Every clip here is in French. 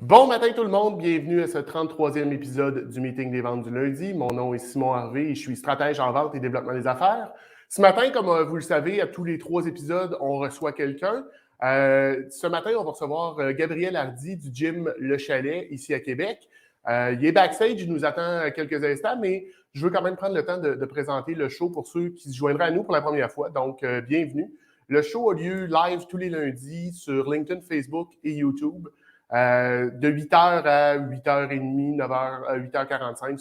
Bon matin tout le monde, bienvenue à ce 33e épisode du Meeting des ventes du lundi. Mon nom est Simon Harvey et je suis stratège en vente et développement des affaires. Ce matin, comme vous le savez, à tous les 3 épisodes, on reçoit quelqu'un. Ce matin, on va recevoir Gabriel Hardy du gym Le Chalet, ici à Québec. Il est backstage, il nous attend quelques instants, mais je veux quand même prendre le temps de présenter le show pour ceux qui se joindraient à nous pour la première fois. Donc, bienvenue. Le show a lieu live tous les lundis sur LinkedIn, Facebook et YouTube. De 8h à 8h30, 9h à 8h45,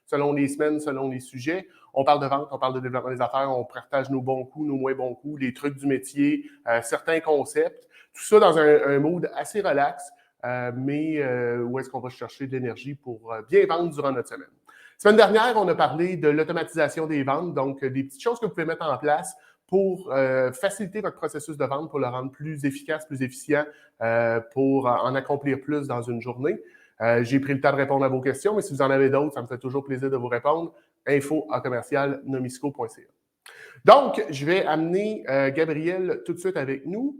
selon les semaines, selon les sujets. On parle de vente, on parle de développement des affaires, on partage nos bons coups, nos moins bons coups, les trucs du métier, certains concepts. Tout ça dans un mood assez relax, mais où est-ce qu'on va chercher de l'énergie pour bien vendre durant notre semaine. Semaine dernière, on a parlé de l'automatisation des ventes, donc des petites choses que vous pouvez mettre en place pour faciliter votre processus de vente, pour le rendre plus efficace, plus efficient, pour en accomplir plus dans une journée. J'ai pris le temps de répondre à vos questions, mais si vous en avez d'autres, ça me fait toujours plaisir de vous répondre. info@commercialnomisco.ca. Donc, je vais amener Gabriel tout de suite avec nous,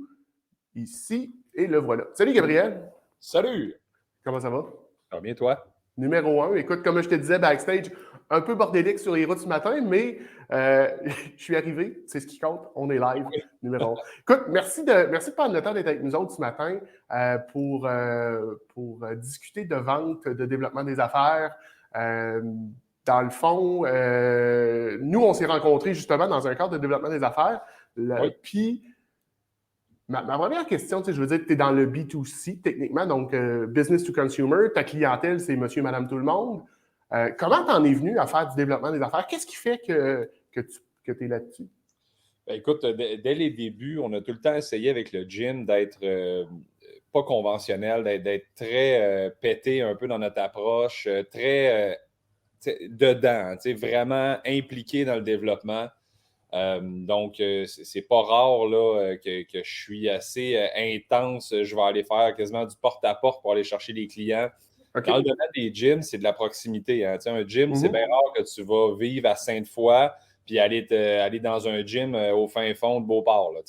ici, et le voilà. Salut Gabriel! Salut! Comment ça va? Ça va bien, toi? Numéro 1, écoute, comme je te disais backstage, un peu bordélique sur les routes ce matin, mais je suis arrivé, c'est ce qui compte, on est live, numéro 1. Écoute, merci de prendre le temps d'être avec nous autres ce matin pour discuter de vente, de développement des affaires. Dans le fond, nous, on s'est rencontrés justement dans un cadre de développement des affaires. Oui. Puis, ma première question, je veux dire que tu es dans le B2C techniquement, donc business to consumer. Ta clientèle, c'est monsieur, madame, tout le monde. Comment t'en es venu à faire du développement des affaires? Qu'est-ce qui fait que tu es là-dessus? Ben, écoute, dès les débuts, on a tout le temps essayé avec le gym d'être pas conventionnel, d'être très pété un peu dans notre approche, très dedans, vraiment impliqué dans le développement. Donc, c'est pas rare là, que je suis assez intense. Je vais aller faire quasiment du porte-à-porte pour aller chercher des clients. Okay. Dans le domaine des gyms, c'est de la proximité. Hein. Un gym, c'est bien rare que tu vas vivre à Sainte-Foy puis aller dans un gym au fin fond de Beauport. Là,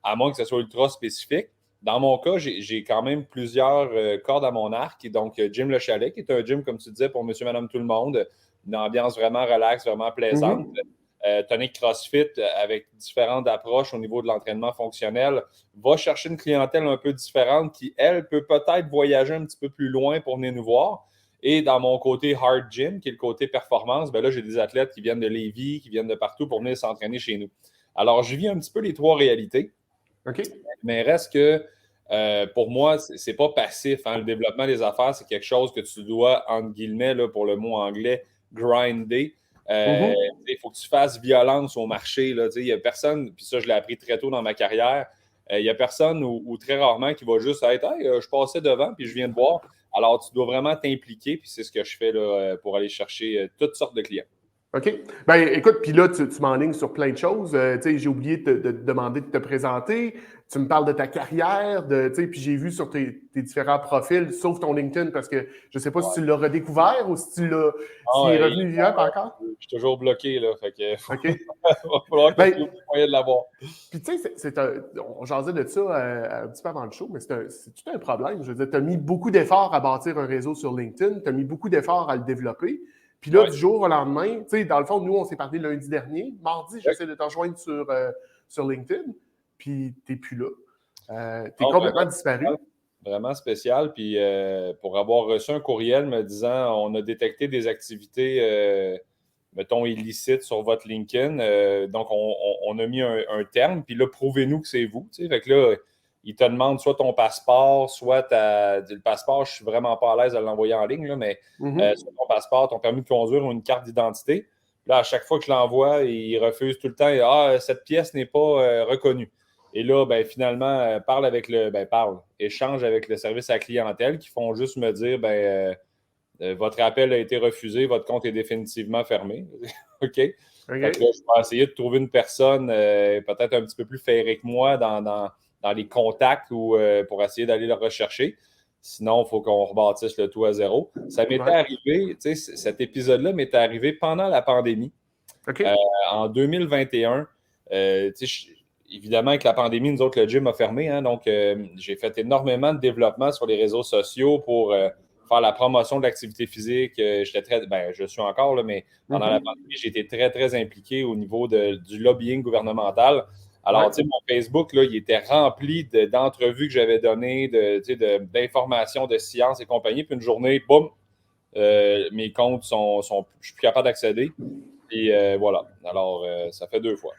à moins que ce soit ultra spécifique. Dans mon cas, j'ai quand même plusieurs cordes à mon arc. Et donc, Gym Le Chalet, qui est un gym, comme tu disais, pour monsieur, madame, tout le monde. Une ambiance vraiment relaxe, vraiment plaisante. Tonic CrossFit, avec différentes approches au niveau de l'entraînement fonctionnel, va chercher une clientèle un peu différente qui, elle, peut peut-être voyager un petit peu plus loin pour venir nous voir. Et dans mon côté hard gym, qui est le côté performance, ben là, j'ai des athlètes qui viennent de Lévis, qui viennent de partout pour venir s'entraîner chez nous. Alors, je vis un petit peu les trois réalités. OK. Mais reste que, pour moi, c'est pas passif. Hein. Le développement des affaires, c'est quelque chose que tu dois, entre guillemets, là, pour le mot anglais, grinder. Il faut que tu fasses violence au marché. Il n'y a personne, puis ça, je l'ai appris très tôt dans ma carrière, il n'y a personne ou très rarement qui va juste être « Hey, je passais devant, puis je viens de voir ». Alors, tu dois vraiment t'impliquer, puis c'est ce que je fais là, pour aller chercher toutes sortes de clients. OK. Ben écoute, puis là, tu m'enlignes sur plein de choses. J'ai oublié de te demander de te présenter. Tu me parles de ta carrière, puis j'ai vu sur tes différents profils, sauf ton LinkedIn, parce que je ne sais pas si tu l'as redécouvert ou si tu l'as s'il est revenu vivant encore. Je suis toujours bloqué, là. Fait que OK. il va falloir que tu trouves moyen de l'avoir. Puis tu sais, on jasait de ça un petit peu avant le show, mais c'est tout un problème. Je veux dire, tu as mis beaucoup d'efforts à bâtir un réseau sur LinkedIn, tu as mis beaucoup d'efforts à le développer. Puis là, du jour au lendemain, tu sais, dans le fond, nous, on s'est parlé lundi dernier. Mardi, j'essaie de te rejoindre sur LinkedIn, puis tu n'es plus là. Tu es complètement disparu. Vraiment spécial. Puis pour avoir reçu un courriel me disant on a détecté des activités, mettons, illicites sur votre LinkedIn. Donc, on a mis un terme. Puis là, prouvez-nous que c'est vous. Fait que là, il te demande soit ton passeport, soit le passeport, je ne suis vraiment pas à l'aise à l'envoyer en ligne, là, mais soit ton passeport, ton permis de conduire ou une carte d'identité. Là, à chaque fois que je l'envoie, il refuse tout le temps. Ah, cette pièce n'est pas reconnue. Et là, ben, finalement, échange avec le service à la clientèle qui font juste me dire votre appel a été refusé, votre compte est définitivement fermé. OK. Fait que là, je vais essayer de trouver une personne peut-être un petit peu plus ferrée que moi dans les contacts ou pour essayer d'aller le rechercher. Sinon, il faut qu'on rebâtisse le tout à zéro. Ça m'était arrivé, tu sais, cet épisode-là m'était arrivé pendant la pandémie. Okay. En 2021, tu sais, évidemment, avec la pandémie, nous autres, le gym a fermé. Hein, donc, j'ai fait énormément de développement sur les réseaux sociaux pour faire la promotion de l'activité physique. Je suis encore, là, mais pendant la pandémie, j'ai été très, très impliqué au niveau du lobbying gouvernemental. Alors, tu sais, mon Facebook, là, il était rempli d'entrevues que j'avais données, d'informations, de sciences et compagnie. Puis une journée, boum, mes comptes je suis plus capable d'accéder. Et voilà. Alors, ça fait 2 fois.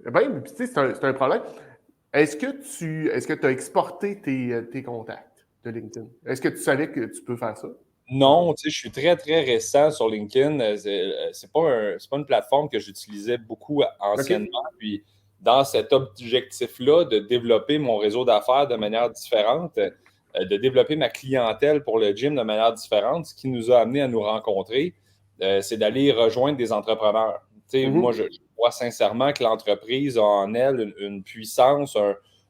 Ben, tu sais, c'est un problème. Est-ce que tu as exporté tes contacts de LinkedIn? Est-ce que tu savais que tu peux faire ça? Non, tu sais, je suis très, très récent sur LinkedIn. C'est pas une plateforme que j'utilisais beaucoup anciennement. OK. Puis, dans cet objectif-là de développer mon réseau d'affaires de manière différente, de développer ma clientèle pour le gym de manière différente, ce qui nous a amené à nous rencontrer, c'est d'aller rejoindre des entrepreneurs. Tu sais, moi, je crois sincèrement que l'entreprise a en elle une puissance,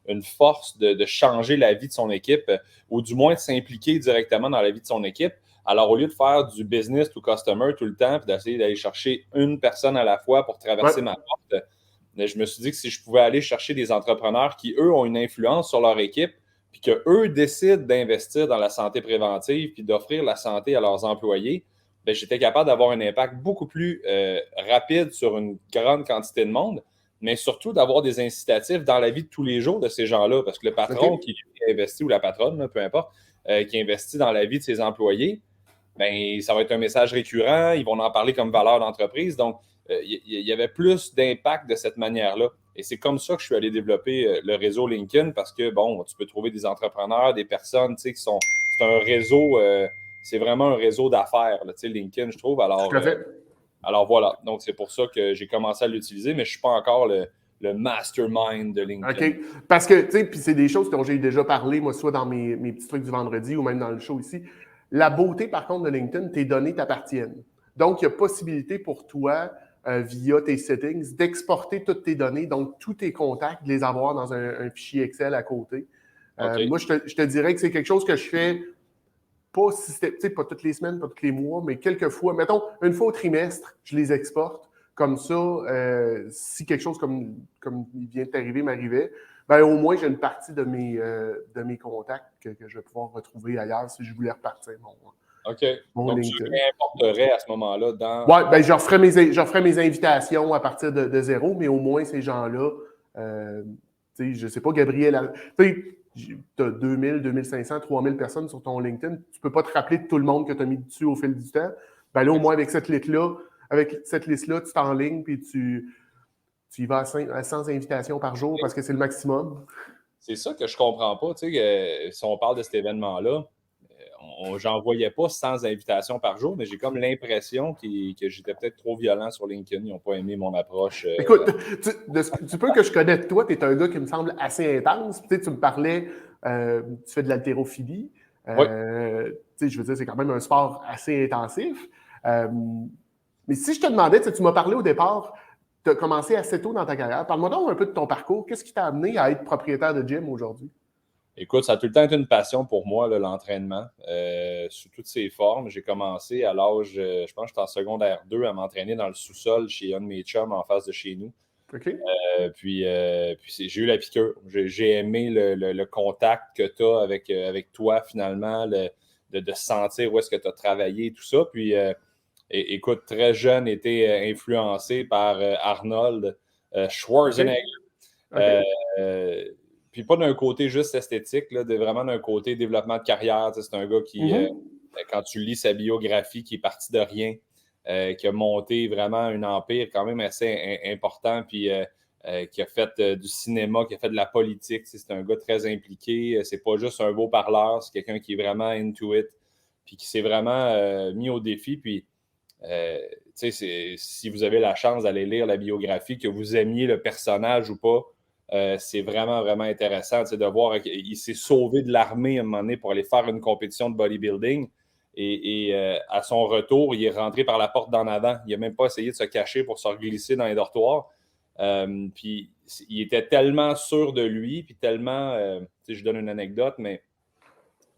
une force de changer la vie de son équipe, ou du moins de s'impliquer directement dans la vie de son équipe. Alors, au lieu de faire du business to customer tout le temps, puis d'essayer d'aller chercher une personne à la fois pour traverser ma porte, je me suis dit que si je pouvais aller chercher des entrepreneurs qui, eux, ont une influence sur leur équipe, puis qu'eux décident d'investir dans la santé préventive, puis d'offrir la santé à leurs employés, bien, j'étais capable d'avoir un impact beaucoup plus rapide sur une grande quantité de monde, mais surtout d'avoir des incitatifs dans la vie de tous les jours de ces gens-là, parce que le patron qui investit, ou la patronne, là, peu importe, qui investit dans la vie de ses employés, ben, ça va être un message récurrent, ils vont en parler comme valeur d'entreprise. Donc, il y avait plus d'impact de cette manière-là. Et c'est comme ça que je suis allé développer le réseau LinkedIn parce que, bon, tu peux trouver des entrepreneurs, des personnes, tu sais, qui sont. C'est un réseau, c'est vraiment un réseau d'affaires, là, tu sais, LinkedIn, je trouve. Alors voilà. Donc, c'est pour ça que j'ai commencé à l'utiliser, mais je ne suis pas encore le mastermind de LinkedIn. OK. Parce que, tu sais, puis c'est des choses dont j'ai déjà parlé, moi, soit dans mes petits trucs du vendredi ou même dans le show ici. La beauté, par contre, de LinkedIn, tes données t'appartiennent. Donc, il y a possibilité pour toi, via tes settings, d'exporter toutes tes données, donc tous tes contacts, de les avoir dans un fichier Excel à côté. Okay. Moi, je te dirais que c'est quelque chose que je fais pas toutes les semaines, pas tous les mois, mais quelques fois. Mettons, une fois au trimestre, je les exporte. Comme ça, si quelque chose comme il vient d'arriver m'arrivait, ben au moins j'ai une partie de mes contacts que je vais pouvoir retrouver ailleurs si je voulais repartir OK. mon Donc, LinkedIn. tu réimporterais à ce moment-là dans. Oui, ben je referais mes invitations à partir de zéro, mais au moins ces gens-là, tu sais, je ne sais pas, Gabriel, tu as 2000, 2500, 3000 personnes sur ton LinkedIn, tu ne peux pas te rappeler de tout le monde que tu as mis dessus au fil du temps. Ben là, au moins avec cette liste-là, tu t'enlignes puis tu y vas à 100 invitations par jour parce que c'est le maximum. C'est ça que je comprends pas. Tu sais, si on parle de cet événement-là, j'en voyais pas 100 invitations par jour, mais j'ai comme l'impression que j'étais peut-être trop violent sur LinkedIn. Ils n'ont pas aimé mon approche. Écoute, du peu que je connais de toi, tu es un gars qui me semble assez intense. Tu me parlais, tu fais de l'haltérophilie. Oui. Je veux dire, c'est quand même un sport assez intensif. Mais si je te demandais, tu m'as parlé au départ, tu as commencé assez tôt dans ta carrière. Parle-moi donc un peu de ton parcours. Qu'est-ce qui t'a amené à être propriétaire de gym aujourd'hui? Écoute, ça a tout le temps été une passion pour moi, là, l'entraînement, sous toutes ses formes. J'ai commencé à l'âge, je pense que j'étais en secondaire 2 à m'entraîner dans le sous-sol chez un de mes chums en face de chez nous. OK. Puis j'ai eu la piqûre. J'ai aimé le contact que tu as avec toi, finalement, de sentir où est-ce que tu as travaillé, tout ça. Puis, écoute, très jeune, été influencé par Arnold Schwarzenegger. Okay. Puis pas d'un côté juste esthétique, là, vraiment d'un côté développement de carrière. C'est un gars qui, quand tu lis sa biographie, qui est parti de rien, qui a monté vraiment un empire quand même assez important, puis qui a fait du cinéma, qui a fait de la politique. C'est un gars très impliqué. C'est pas juste un beau parleur, c'est quelqu'un qui est vraiment into it, puis qui s'est vraiment mis au défi. Puis, si vous avez la chance d'aller lire la biographie, que vous aimiez le personnage ou pas, c'est vraiment, vraiment intéressant de voir qu'il s'est sauvé de l'armée à un moment donné pour aller faire une compétition de bodybuilding. Et à son retour, il est rentré par la porte d'en avant. Il n'a même pas essayé de se cacher pour se glisser dans les dortoirs. Puis il était tellement sûr de lui, puis tellement, je donne une anecdote, mais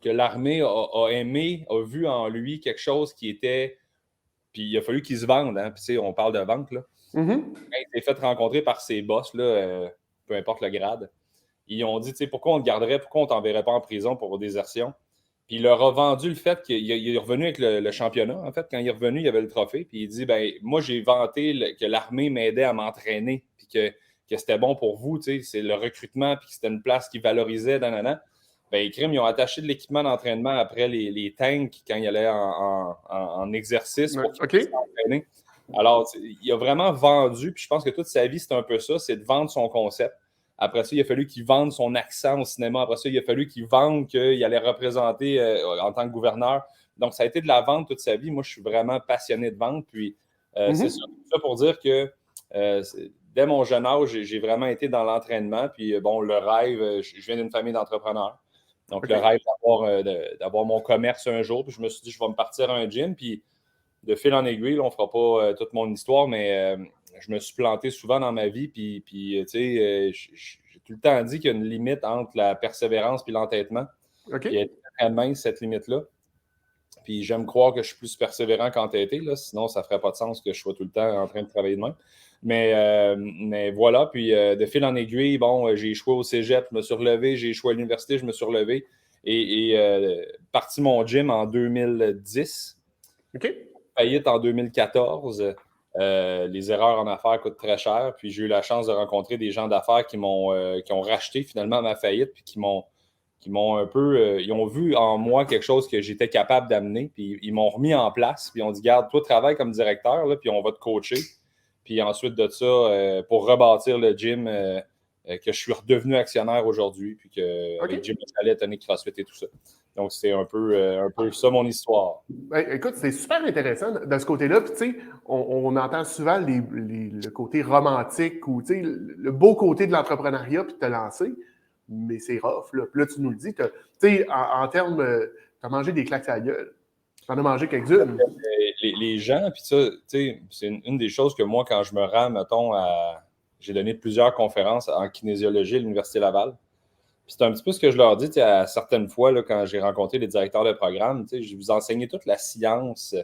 que l'armée a aimé, a vu en lui quelque chose qui était. Puis il a fallu qu'il se vende. Hein? Puis on parle de vente. Là. Mm-hmm. Quand il s'est fait rencontrer par ses boss, là, peu importe le grade. Ils ont dit, tu sais, pourquoi on te garderait, pourquoi on ne t'enverrait pas en prison pour désertion? Puis il leur a vendu le fait qu'il est revenu avec le championnat. En fait, quand il est revenu, il y avait le trophée. Puis il dit, ben moi, j'ai vanté que l'armée m'aidait à m'entraîner, puis que c'était bon pour vous, tu sais, c'est le recrutement, puis que c'était une place qui valorisait, nanana. Ben, ils ont attaché de l'équipement d'entraînement après les tanks quand il allait en exercice pour qu'ils puissent s'entraîner. Alors, il a vraiment vendu, puis je pense que toute sa vie, c'est un peu ça, c'est de vendre son concept. Après ça, il a fallu qu'il vende son accent au cinéma. Après ça, il a fallu qu'il vende qu'il allait représenter en tant que gouverneur. Donc, ça a été de la vente toute sa vie. Moi, je suis vraiment passionné de vente. Puis, c'est ça pour dire que dès mon jeune âge, j'ai vraiment été dans l'entraînement. Puis, bon, le rêve, je viens d'une famille d'entrepreneurs. Donc, le rêve d'avoir mon commerce un jour. Puis, je me suis dit, je vais me partir à un gym. Puis, de fil en aiguille, là, on ne fera pas toute mon histoire, mais je me suis planté souvent dans ma vie. Puis tu sais, j'ai tout le temps dit qu'il y a une limite entre la persévérance et l'entêtement. Okay. Il y a très mince, cette limite-là. Puis j'aime croire que je suis plus persévérant qu'entêté, là, sinon ça ne ferait pas de sens que je sois tout le temps en train de travailler de même. Mais voilà, puis de fil en aiguille, bon, j'ai échoué au cégep, je me suis relevé, j'ai échoué à l'université, je me suis relevé et parti mon gym en 2010. OK. Faillite en 2014. Les erreurs en affaires coûtent très cher. Puis j'ai eu la chance de rencontrer des gens d'affaires qui ont racheté finalement ma faillite, puis qui m'ont un peu. Ils ont vu en moi quelque chose que j'étais capable d'amener, puis ils m'ont remis en place. Puis ils ont dit, garde, toi, travaille comme directeur, là, puis on va te coacher. Puis ensuite de ça, pour rebâtir le gym, que je suis redevenu actionnaire aujourd'hui, puis que avec Jim Chalet, Tonic CrossFit et tout ça. Donc, c'est un peu ça mon histoire. Ben, écoute, c'est super intéressant de ce côté-là. Puis, tu sais, on entend souvent le côté romantique ou, tu sais, le beau côté de l'entrepreneuriat puis de te lancer, mais c'est rough, là. Puis là, tu nous le dis, tu sais, en termes, tu as mangé des claques à la gueule. Tu en as mangé quelques-unes. Les gens, puis ça, tu sais, c'est une des choses que moi, quand je me rends, mettons, j'ai donné plusieurs conférences en kinésiologie à l'Université Laval. Puis c'est un petit peu ce que je leur dis à certaines fois là, quand j'ai rencontré les directeurs de programme. Je vous enseignais toute la science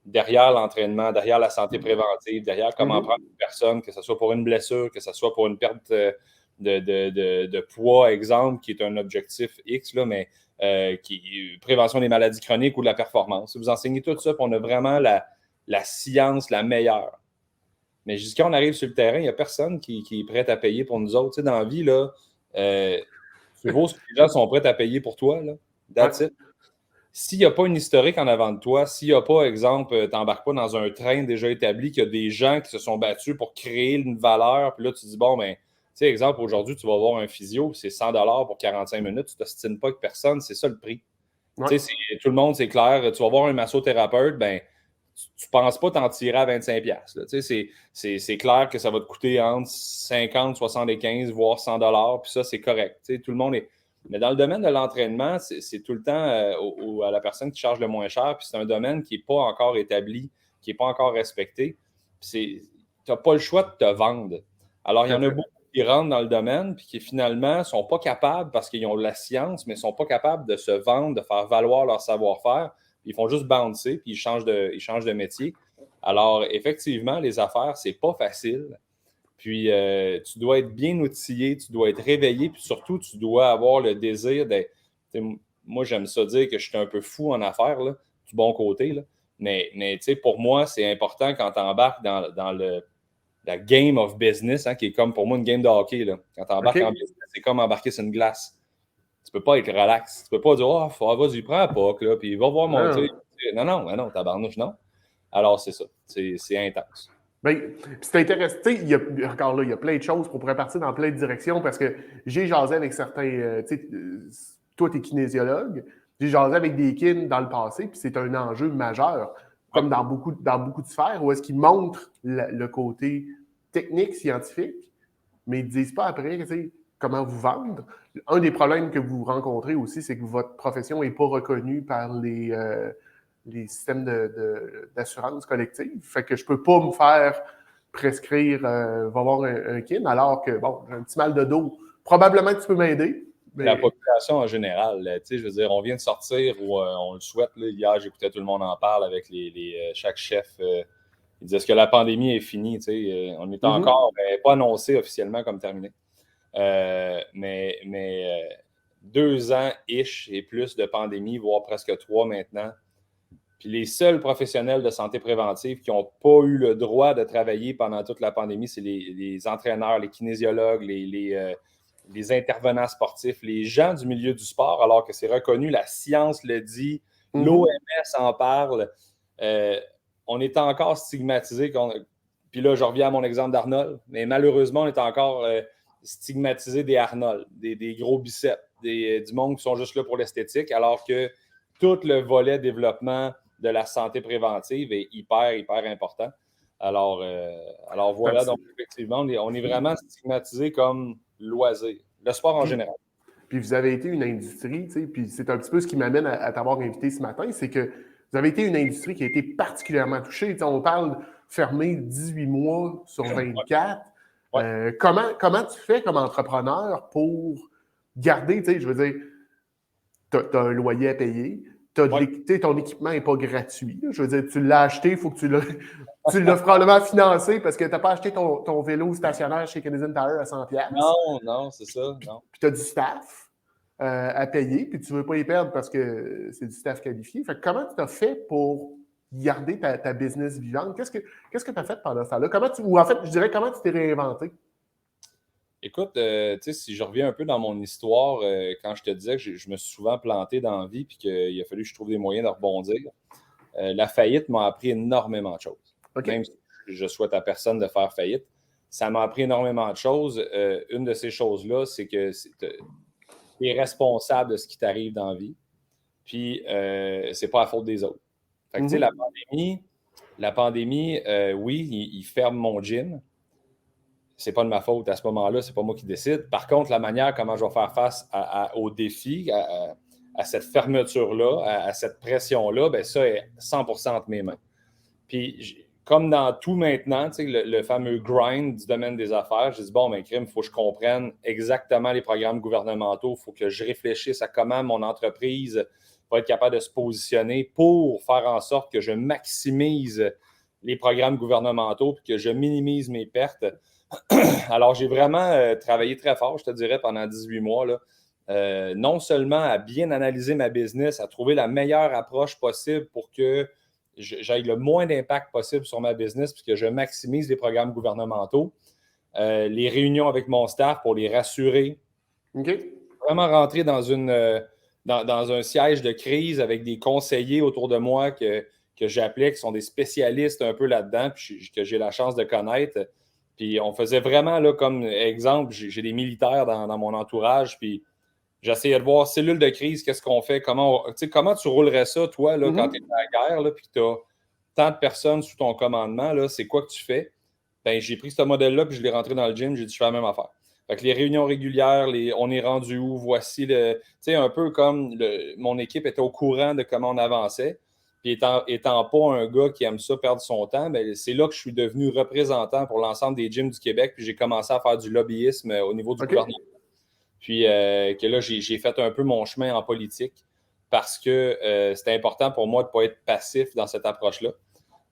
derrière l'entraînement, derrière la santé préventive, derrière comment prendre une personne, que ce soit pour une blessure, que ce soit pour une perte de poids, exemple, qui est un objectif X, là, mais prévention des maladies chroniques ou de la performance. Vous enseignez tout ça, puis on a vraiment la science la meilleure. Mais jusqu'à on arrive sur le terrain, il n'y a personne qui est prêt à payer pour nous autres. Tu sais, dans la vie, là, tu vaux ce que les gens sont prêts à payer pour toi. Là. That's it. S'il n'y a pas une historique en avant de toi, s'il n'y a pas, exemple, tu n'embarques pas dans un train déjà établi, qu'il y a des gens qui se sont battus pour créer une valeur, puis là, tu dis, bon, ben, tu sais, exemple, aujourd'hui, tu vas voir un physio, c'est 100 $ pour 45 minutes, tu ne t'ostines pas avec personne, c'est ça le prix. Tu sais, tout le monde, c'est clair. Tu vas voir un massothérapeute, ben, tu ne penses pas t'en tirer à 25$. C'est clair que ça va te coûter entre 50, 75, voire 100 $, puis ça, c'est correct. T'sais, tout le monde est. Mais dans le domaine de l'entraînement, c'est tout le temps à la personne qui charge le moins cher, puis c'est un domaine qui n'est pas encore établi, qui n'est pas encore respecté. Tu n'as pas le choix de te vendre. Alors, il y en a beaucoup qui rentrent dans le domaine, puis qui finalement ne sont pas capables, parce qu'ils ont de la science, mais ne sont pas capables de se vendre, de faire valoir leur savoir-faire. Ils font juste bouncer, puis ils changent de métier. Alors, effectivement, les affaires, c'est pas facile. Puis, tu dois être bien outillé, tu dois être réveillé, puis surtout, tu dois avoir le désir d'être... Moi, j'aime ça dire que je suis un peu fou en affaires, là, du bon côté. Là. Mais tu sais, pour moi, c'est important quand tu embarques dans la game of business, hein, qui est comme pour moi une game de hockey. Là. Quand tu embarques en business, c'est comme embarquer sur une glace. Tu peux pas être relax. Tu peux pas dire, vas-y, prends la POC, là, puis va voir monter. Non, tabarnouche, non. Alors, c'est ça. C'est intense. Bien, c'est intéressant. Encore là, il y a plein de choses qu'on pourrait partir dans plein de directions parce que j'ai jasé avec certains. Toi, tu es kinésiologue. J'ai jasé avec des kines dans le passé, puis c'est un enjeu majeur, comme dans beaucoup de sphères, où est-ce qu'ils montrent le côté technique, scientifique, mais ils ne disent pas après, comment vous vendre. Un des problèmes que vous rencontrez aussi, c'est que votre profession n'est pas reconnue par les systèmes d'assurance collective. Fait que je ne peux pas me faire prescrire, va voir un kin, alors que, bon, j'ai un petit mal de dos. Probablement que tu peux m'aider. Mais... La population en général, je veux dire, on vient de sortir, ou on le souhaite, là, hier, j'écoutais tout le monde en parle avec chaque chef. Il disait, est-ce que la pandémie est finie? On est encore pas annoncé officiellement comme terminé. Mais 2 ans-ish et plus de pandémie, voire presque 3 maintenant. Puis les seuls professionnels de santé préventive qui n'ont pas eu le droit de travailler pendant toute la pandémie, c'est les entraîneurs, les kinésiologues, les intervenants sportifs, les gens du milieu du sport, alors que c'est reconnu, la science le dit, l'OMS en parle. On est encore stigmatisé. Puis là, je reviens à mon exemple d'Arnold, mais malheureusement, on est encore stigmatisé des Arnold, des gros biceps, du monde qui sont juste là pour l'esthétique, alors que tout le volet développement de la santé préventive est hyper, hyper important. Alors voilà, donc effectivement, on est vraiment stigmatisé comme loisir. Le sport en général. Puis vous avez été une industrie, tu sais, puis c'est un petit peu ce qui m'amène à t'avoir invité ce matin, c'est que vous avez été une industrie qui a été particulièrement touchée. Tu sais, on parle fermé 18 mois sur 24. Ouais. Comment tu fais comme entrepreneur pour garder, tu sais, je veux dire, tu as un loyer à payer, ton équipement n'est pas gratuit. Là. Je veux dire, tu l'as acheté, il faut que tu l'as probablement financé parce que tu n'as pas acheté ton vélo stationnaire chez Canadian Tire à 100$. Non, c'est ça. Non. Puis tu as du staff à payer, puis tu ne veux pas les perdre parce que c'est du staff qualifié. Fait que comment tu as fait pour garder ta business vivante? Qu'est-ce que tu as fait pendant ça là? Ou en fait, je dirais, comment tu t'es réinventé? Écoute, tu sais, si je reviens un peu dans mon histoire, quand je te disais que je me suis souvent planté dans la vie puis qu'il a fallu que je trouve des moyens de rebondir, la faillite m'a appris énormément de choses. Okay. Même si je souhaite à personne de faire faillite, ça m'a appris énormément de choses. Une de ces choses-là, c'est que tu es responsable de ce qui t'arrive dans la vie, puis c'est pas la faute des autres. Fait que, tu sais, la pandémie, oui, il ferme mon gym. C'est pas de ma faute à ce moment-là, c'est pas moi qui décide. Par contre, la manière comment je vais faire face au défi, à cette fermeture-là, à cette pression-là, bien, ça est 100% entre mes mains. Puis, comme dans tout maintenant, tu sais, le fameux grind du domaine des affaires, j'ai dit, bon, ben, crime, il faut que je comprenne exactement les programmes gouvernementaux, il faut que je réfléchisse à comment mon entreprise va être capable de se positionner pour faire en sorte que je maximise les programmes gouvernementaux et que je minimise mes pertes. Alors, j'ai vraiment travaillé très fort, je te dirais, pendant 18 mois, là. Non seulement à bien analyser ma business, à trouver la meilleure approche possible pour que j'aille le moins d'impact possible sur ma business puis que je maximise les programmes gouvernementaux, les réunions avec mon staff pour les rassurer. Okay. Vraiment rentrer dans un siège de crise avec des conseillers autour de moi que j'appelais, qui sont des spécialistes un peu là-dedans, puis que j'ai la chance de connaître. Puis on faisait vraiment, là, comme exemple, j'ai des militaires dans mon entourage, puis j'essayais de voir, cellule de crise, qu'est-ce qu'on fait, comment tu roulerais ça, toi, là, quand tu es à la guerre, là, puis que tu as tant de personnes sous ton commandement, là, c'est quoi que tu fais? Bien, j'ai pris ce modèle-là, puis je l'ai rentré dans le gym, j'ai dit, je fais la même affaire. Fait que les réunions régulières, on est rendu où, voici tu sais, un peu comme mon équipe était au courant de comment on avançait. Puis étant pas un gars qui aime ça perdre son temps, bien, c'est là que je suis devenu représentant pour l'ensemble des gyms du Québec. Puis j'ai commencé à faire du lobbyisme au niveau du gouvernement. Puis que là, j'ai fait un peu mon chemin en politique parce que c'était important pour moi de ne pas être passif dans cette approche-là.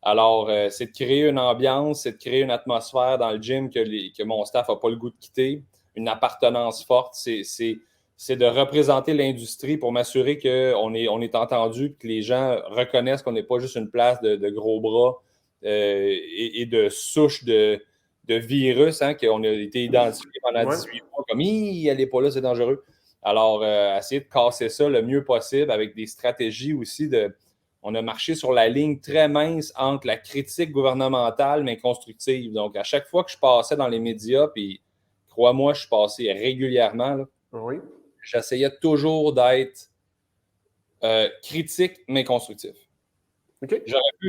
Alors, c'est de créer une ambiance, c'est de créer une atmosphère dans le gym que mon staff n'a pas le goût de quitter, une appartenance forte. C'est de représenter l'industrie pour m'assurer qu'on est entendu et que les gens reconnaissent qu'on n'est pas juste une place de gros bras et de souches de virus, hein, qu'on a été identifié pendant 18 mois comme « elle n'est pas là, c'est dangereux ». Alors, essayer de casser ça le mieux possible avec des stratégies aussi on a marché sur la ligne très mince entre la critique gouvernementale mais constructive. Donc, à chaque fois que je passais dans les médias, puis crois-moi, je suis passé régulièrement, là, j'essayais toujours d'être critique mais constructif. Okay.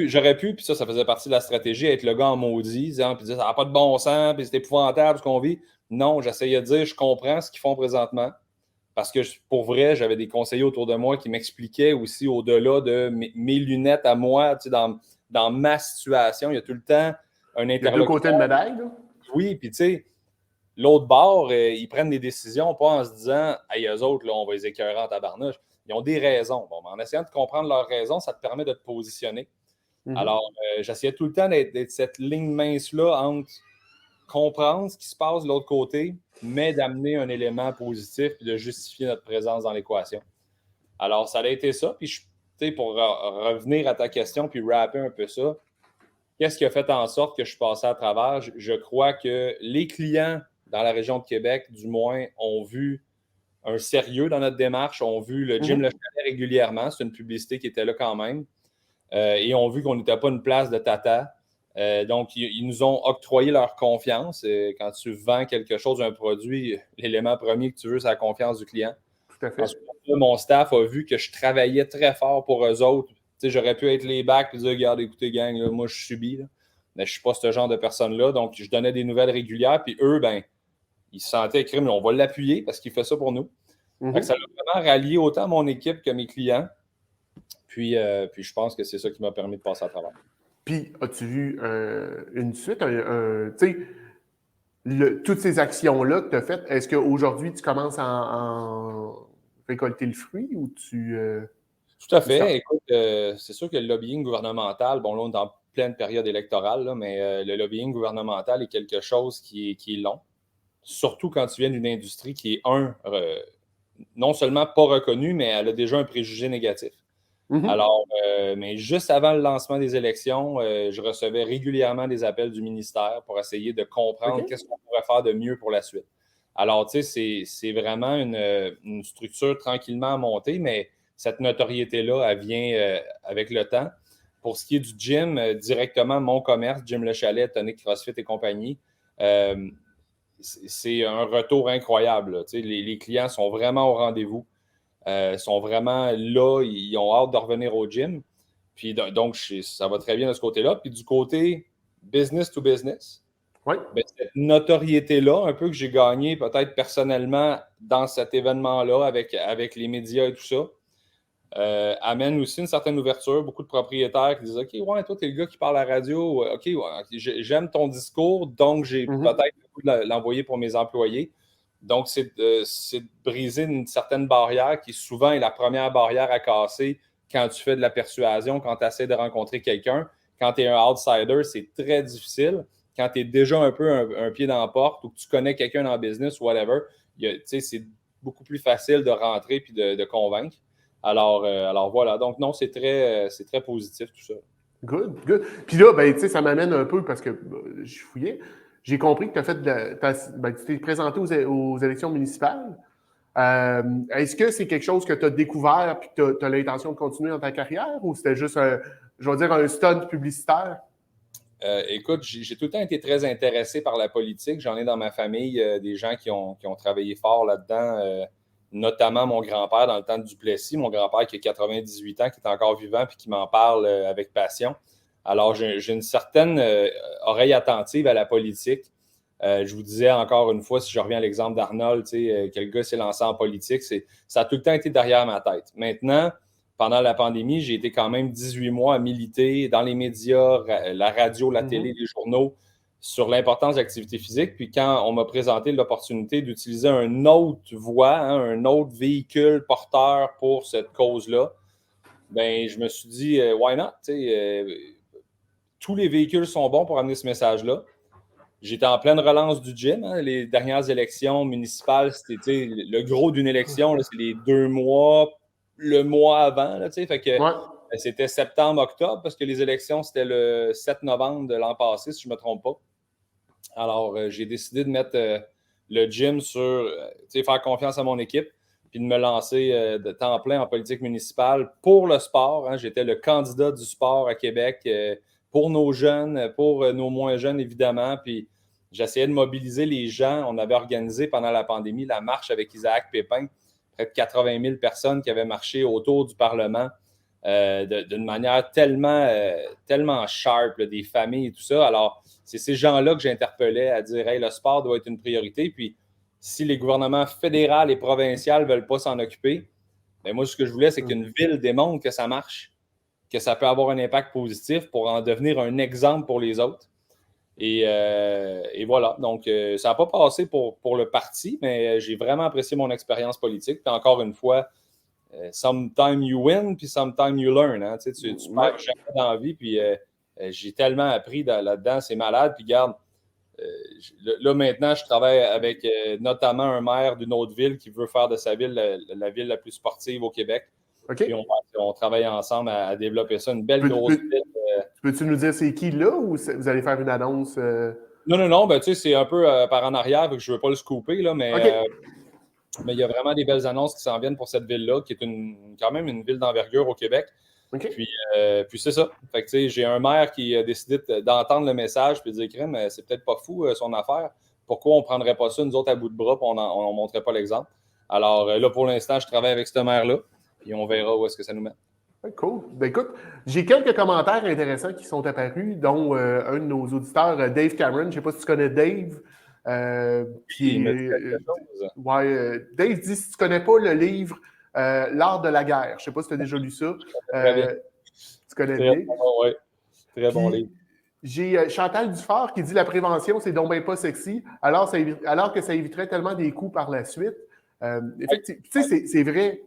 J'aurais pu, puis ça faisait partie de la stratégie, être le gars en maudit, disant, puis dire, ça n'a pas de bon sens, puis c'est épouvantable ce qu'on vit. Non, j'essayais de dire, je comprends ce qu'ils font présentement, parce que pour vrai, j'avais des conseillers autour de moi qui m'expliquaient aussi au-delà de mes lunettes à moi, tu sais, dans ma situation, il y a tout le temps un interlocuteur. Il y a deux côtés de médaille, là. Oui, puis tu sais, l'autre bord, ils prennent des décisions, pas en se disant, hey, eux autres, là, on va les écœurer en tabarnouche. Ils ont des raisons. Bon, en essayant de comprendre leurs raisons, ça te permet de te positionner. Alors, j'essayais tout le temps d'être cette ligne mince-là entre comprendre ce qui se passe de l'autre côté, mais d'amener un élément positif et de justifier notre présence dans l'équation. Alors, ça a été ça. Puis, pour revenir à ta question puis rapper un peu ça, qu'est-ce qui a fait en sorte que je suis passé à travers? Je crois que les clients dans la région de Québec, du moins, ont vu un sérieux dans notre démarche, ont vu le Jim Le Chalet régulièrement. C'est une publicité qui était là quand même. Et ont vu qu'on n'était pas une place de tata. Donc, ils nous ont octroyé leur confiance. Quand tu vends quelque chose, un produit, l'élément premier que tu veux, c'est la confiance du client. Tout à fait. Ensuite, mon staff a vu que je travaillais très fort pour eux autres. J'aurais pu être les backs et dire, regarde, écoutez, gang, là, moi, je subis. Là. Mais je ne suis pas ce genre de personne-là. Donc, je donnais des nouvelles régulières. Puis eux, ben, ils se sentaient écrits, mais on va l'appuyer parce qu'il fait ça pour nous. Ça a vraiment rallié autant mon équipe que mes clients. Puis je pense que c'est ça qui m'a permis de passer à travers. Puis, as-tu vu une suite? Toutes ces actions-là que tu as faites, est-ce qu'aujourd'hui, tu commences à en récolter le fruit ou tu... Tout à fait. Écoute, c'est sûr que le lobbying gouvernemental, bon, là, on est en pleine période électorale, là, mais le lobbying gouvernemental est quelque chose qui est long. Surtout quand tu viens d'une industrie qui est, non seulement pas reconnue, mais elle a déjà un préjugé négatif. Alors, mais juste avant le lancement des élections, je recevais régulièrement des appels du ministère pour essayer de comprendre qu'est-ce qu'on pourrait faire de mieux pour la suite. Alors, tu sais, c'est vraiment une structure tranquillement à monter, mais cette notoriété-là, elle vient avec le temps. Pour ce qui est du gym, directement, mon commerce, Jim Le Chalet, Tonic CrossFit et compagnie, c'est un retour incroyable. Tu sais, les clients sont vraiment au rendez-vous. Sont vraiment là, ils ont hâte de revenir au gym. Puis donc, ça va très bien de ce côté-là. Puis du côté business to business, cette notoriété-là, un peu que j'ai gagnée peut-être personnellement dans cet événement-là avec les médias et tout ça, amène aussi une certaine ouverture. Beaucoup de propriétaires qui disent « OK, ouais, toi, t'es le gars qui parle à la radio. OK, ouais, j'aime ton discours, donc j'ai peut-être le goût de l'envoyer pour mes employés. » Donc, c'est de briser une certaine barrière qui souvent est la première barrière à casser quand tu fais de la persuasion, quand tu essaies de rencontrer quelqu'un. Quand tu es un outsider, c'est très difficile. Quand tu es déjà un peu un pied dans la porte ou que tu connais quelqu'un dans le business ou whatever, c'est beaucoup plus facile de rentrer et de convaincre. Alors voilà. Donc, non, c'est très positif tout ça. Good. Puis là, ben, tu sais, ça m'amène un peu parce que je fouillais. J'ai compris que tu t'es présenté aux élections municipales. Est-ce que c'est quelque chose que tu as découvert et que tu as l'intention de continuer dans ta carrière ou c'était juste, un stunt publicitaire? Écoute, j'ai tout le temps été très intéressé par la politique. J'en ai dans ma famille des gens qui ont travaillé fort là-dedans, notamment mon grand-père dans le temps de Duplessis, mon grand-père qui a 98 ans, qui est encore vivant et qui m'en parle avec passion. Alors, j'ai une certaine oreille attentive à la politique. Je vous disais encore une fois, si je reviens à l'exemple d'Arnold, que le gars s'est lancé en politique, ça a tout le temps été derrière ma tête. Maintenant, pendant la pandémie, j'ai été quand même 18 mois à militer dans les médias, la radio, la télé, les journaux, sur l'importance de l'activité physique. Puis quand on m'a présenté l'opportunité d'utiliser une autre voie, un autre véhicule porteur pour cette cause-là, ben je me suis dit, why not? Tous les véhicules sont bons pour amener ce message-là. J'étais en pleine relance du gym. Les dernières élections municipales, c'était le gros d'une élection, là, c'est les 2 mois, le mois avant. Là, fait que c'était septembre-octobre parce que les élections, c'était le 7 novembre de l'an passé, si je ne me trompe pas. Alors, j'ai décidé de mettre le gym sur, faire confiance à mon équipe puis de me lancer de temps plein en politique municipale pour le sport. J'étais le candidat du sport à Québec pour nos jeunes, pour nos moins jeunes, évidemment. Puis j'essayais de mobiliser les gens. On avait organisé pendant la pandémie la marche avec Isaac Pépin, près de 80 000 personnes qui avaient marché autour du Parlement d'une manière tellement sharp, là, des familles et tout ça. Alors, c'est ces gens-là que j'interpellais à dire « Hey, le sport doit être une priorité. » Puis, si les gouvernements fédéraux et provinciaux ne veulent pas s'en occuper, bien, moi, ce que je voulais, c'est qu'une ville démontre que ça marche, que ça peut avoir un impact positif pour en devenir un exemple pour les autres. Et voilà. Donc, ça n'a pas passé pour le parti, mais j'ai vraiment apprécié mon expérience politique. Puis encore une fois, sometime you win, puis sometime you learn. Hein? Tu perds jamais dans la vie, puis j'ai tellement appris là-dedans, c'est malade. Puis regarde, là, maintenant, je travaille avec notamment un maire d'une autre ville qui veut faire de sa ville la ville la plus sportive au Québec. OK. Puis on travaille ensemble à développer ça, une belle grosse ville. Peux-tu nous dire c'est qui là ou vous allez faire une annonce? Non, ben, tu sais, c'est un peu par en arrière, donc je ne veux pas le scooper, là, mais il y a vraiment des belles annonces qui s'en viennent pour cette ville-là, qui est quand même une ville d'envergure au Québec. OK. Puis c'est ça. Fait que, tu sais, j'ai un maire qui a décidé d'entendre le message puis de dire crème, c'est peut-être pas fou son affaire. Pourquoi on ne prendrait pas ça, nous autres, à bout de bras, puis on ne montrait pas l'exemple? Alors là, pour l'instant, je travaille avec ce maire-là, puis on verra où est-ce que ça nous mène. Cool. Ben, écoute, j'ai quelques commentaires intéressants qui sont apparus, dont un de nos auditeurs, Dave Cameron. Je ne sais pas si tu connais Dave. Dave dit si tu ne connais pas le livre L'art de la guerre. Je ne sais pas si tu as déjà lu ça. Très bien. Tu connais bien. Oui, très bon livre. J'ai Chantal Dufort qui dit la prévention, c'est donc bien pas sexy, alors que ça éviterait tellement des coups par la suite. Effectivement, tu sais, c'est vrai.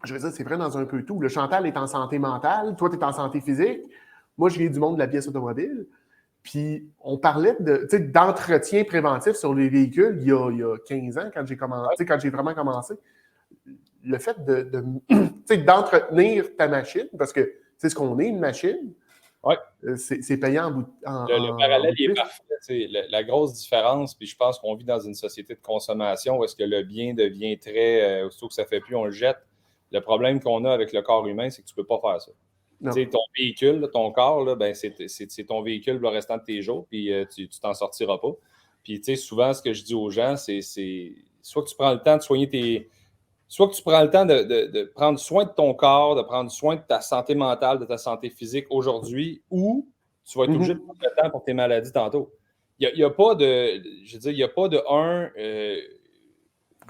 Je veux dire, c'est vrai dans un peu tout. Le Chantal est en santé mentale, toi, tu es en santé physique. Moi, je viens du monde de la pièce automobile. Puis, on parlait d'entretien préventif sur les véhicules il y a 15 ans, quand j'ai commencé, quand j'ai vraiment commencé. Le fait d'entretenir ta machine, parce que c'est ce qu'on est, une machine, c'est payant le parallèle est parfait. La grosse différence, puis je pense qu'on vit dans une société de consommation où est-ce que le bien devient très... aussitôt que ça ne fait plus, on le jette. Le problème qu'on a avec le corps humain, c'est que tu ne peux pas faire ça. Ton véhicule, ton corps, là, ben, c'est ton véhicule le restant de tes jours, puis tu t'en sortiras pas. Puis souvent, ce que je dis aux gens, c'est soit que tu prends le temps de soigner soit que tu prends le temps de prendre soin de ton corps, de prendre soin de ta santé mentale, de ta santé physique aujourd'hui, ou tu vas être obligé de prendre le temps pour tes maladies tantôt. Il n'y a pas de... Je veux dire, il n'y a pas de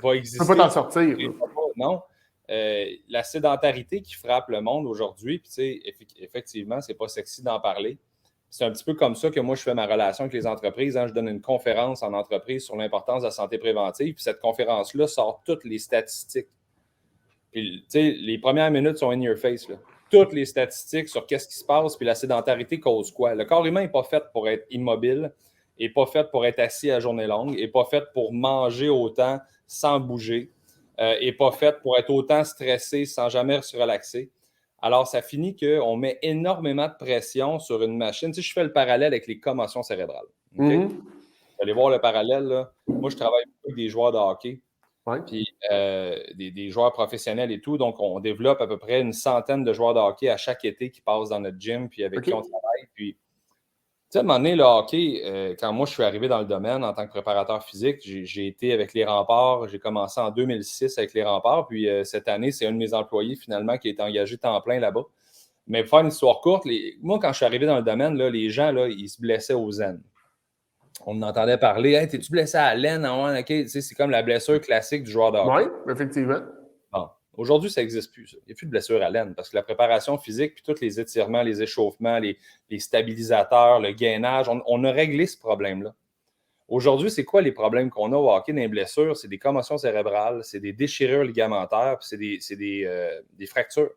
va exister. Tu ne peux pas t'en sortir. Non. La sédentarité qui frappe le monde aujourd'hui, puis tu sais, effectivement, c'est pas sexy d'en parler. C'est un petit peu comme ça que moi, je fais ma relation avec les entreprises. Je donne une conférence en entreprise sur l'importance de la santé préventive. Puis cette conférence-là sort toutes les statistiques. Puis, tu sais, les premières minutes sont in your face, là. Toutes les statistiques sur qu'est-ce qui se passe, puis la sédentarité cause quoi. Le corps humain n'est pas fait pour être immobile, n'est pas fait pour être assis à journée longue, n'est pas fait pour manger autant sans bouger, n'est pas fait pour être autant stressé sans jamais se relaxer. Alors, ça finit qu'on met énormément de pression sur une machine. Tu sais, je fais le parallèle avec les commotions cérébrales. Okay? Vous allez voir le parallèle, là. Moi, je travaille beaucoup avec des joueurs de hockey, puis des joueurs professionnels et tout. Donc, on développe à peu près une centaine de joueurs de hockey à chaque été qui passent dans notre gym, puis avec qui on travaille. Puis, tu sais, à un moment donné, le hockey, quand moi, je suis arrivé dans le domaine en tant que préparateur physique, j'ai été avec les Remparts. J'ai commencé en 2006 avec les Remparts. Puis cette année, c'est un de mes employés, finalement, qui est engagé temps plein là-bas. Mais pour faire une histoire courte, moi, quand je suis arrivé dans le domaine, là, les gens, là, ils se blessaient aux aines. On entendait parler, « Hey, t'es-tu blessé à l'aine? » Okay. C'est comme la blessure classique du joueur de hockey. Oui, effectivement. Bon. Aujourd'hui, ça n'existe plus. Ça. Il n'y a plus de blessure à l'aine parce que la préparation physique, puis tous les étirements, les échauffements, les stabilisateurs, le gainage, on a réglé ce problème-là. Aujourd'hui, c'est quoi les problèmes qu'on a au hockey dans les blessures? C'est des commotions cérébrales, c'est des déchirures ligamentaires, puis c'est des fractures.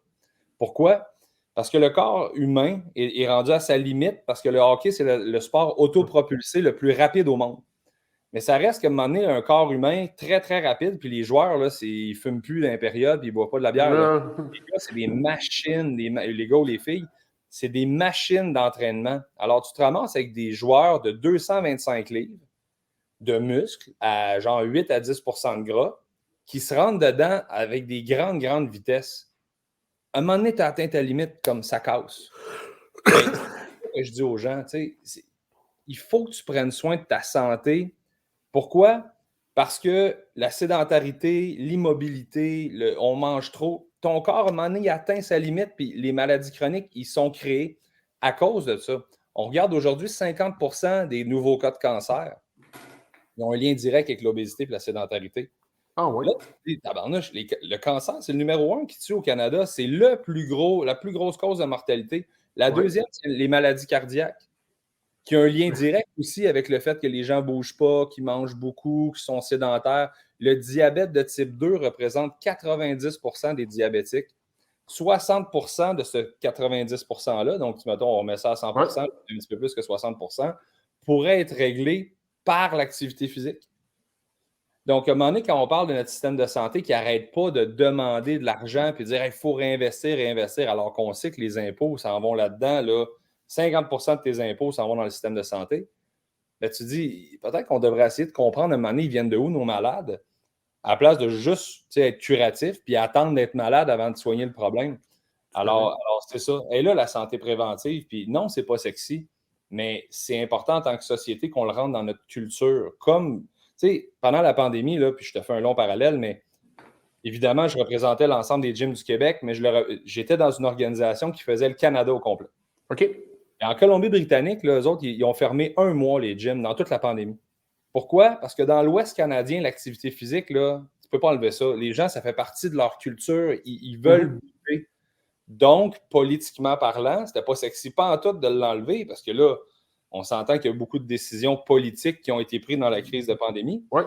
Pourquoi? Parce que le corps humain est rendu à sa limite parce que le hockey, c'est le sport autopropulsé le plus rapide au monde. Mais ça reste qu'à un moment donné, un corps humain très, très rapide, puis les joueurs, là, ils ne fument plus dans les périodes, puis ils ne boivent pas de la bière. Là. Les gars, c'est des machines, les gars ou les filles, c'est des machines d'entraînement. Alors, tu te ramasses avec des joueurs de 225 livres de muscles à genre 8 à 10 % de gras qui se rentrent dedans avec des grandes, grandes vitesses. À un moment donné, tu as atteint ta limite comme ça casse. C'est ce que je dis aux gens, tu sais, il faut que tu prennes soin de ta santé. Pourquoi? Parce que la sédentarité, l'immobilité, on mange trop, ton corps, à un moment donné, il atteint sa limite, puis les maladies chroniques, ils sont créés à cause de ça. On regarde aujourd'hui 50 % des nouveaux cas de cancer. Ils ont un lien direct avec l'obésité et la sédentarité. Ah oui. Là, tabarnouche, le cancer, c'est le numéro 1 qui tue au Canada. C'est la plus grosse cause de mortalité. La deuxième, c'est les maladies cardiaques, qui a un lien direct aussi avec le fait que les gens ne bougent pas, qu'ils mangent beaucoup, qu'ils sont sédentaires. Le diabète de type 2 représente 90 % des diabétiques. 60 % de ce 90 % -là, donc mettons, on met ça à 100 %, un petit peu plus que 60 %, pourrait être réglé par l'activité physique. Donc, à un moment donné, quand on parle de notre système de santé qui n'arrête pas de demander de l'argent puis de dire il faut réinvestir, alors qu'on sait que les impôts s'en vont là-dedans, là, 50% de tes impôts s'en vont dans le système de santé, là, tu dis peut-être qu'on devrait essayer de comprendre à un moment donné, ils viennent de où nos malades, à la place de juste être curatif puis attendre d'être malade avant de soigner le problème. Alors c'est ça. Et là, la santé préventive, puis non, c'est pas sexy, mais c'est important en tant que société qu'on le rentre dans notre culture. Comme, tu sais, pendant la pandémie, là, puis je te fais un long parallèle, mais évidemment, je représentais l'ensemble des gyms du Québec, mais j'étais dans une organisation qui faisait le Canada au complet. OK. Et en Colombie-Britannique, là, eux autres, ils ont fermé 1 mois les gyms dans toute la pandémie. Pourquoi? Parce que dans l'Ouest canadien, l'activité physique, là, tu ne peux pas enlever ça. Les gens, ça fait partie de leur culture. Ils veulent bouger. Donc, politiquement parlant, c'était pas sexy pas en tout de l'enlever parce que là, on s'entend qu'il y a beaucoup de décisions politiques qui ont été prises dans la crise de pandémie. Ouais.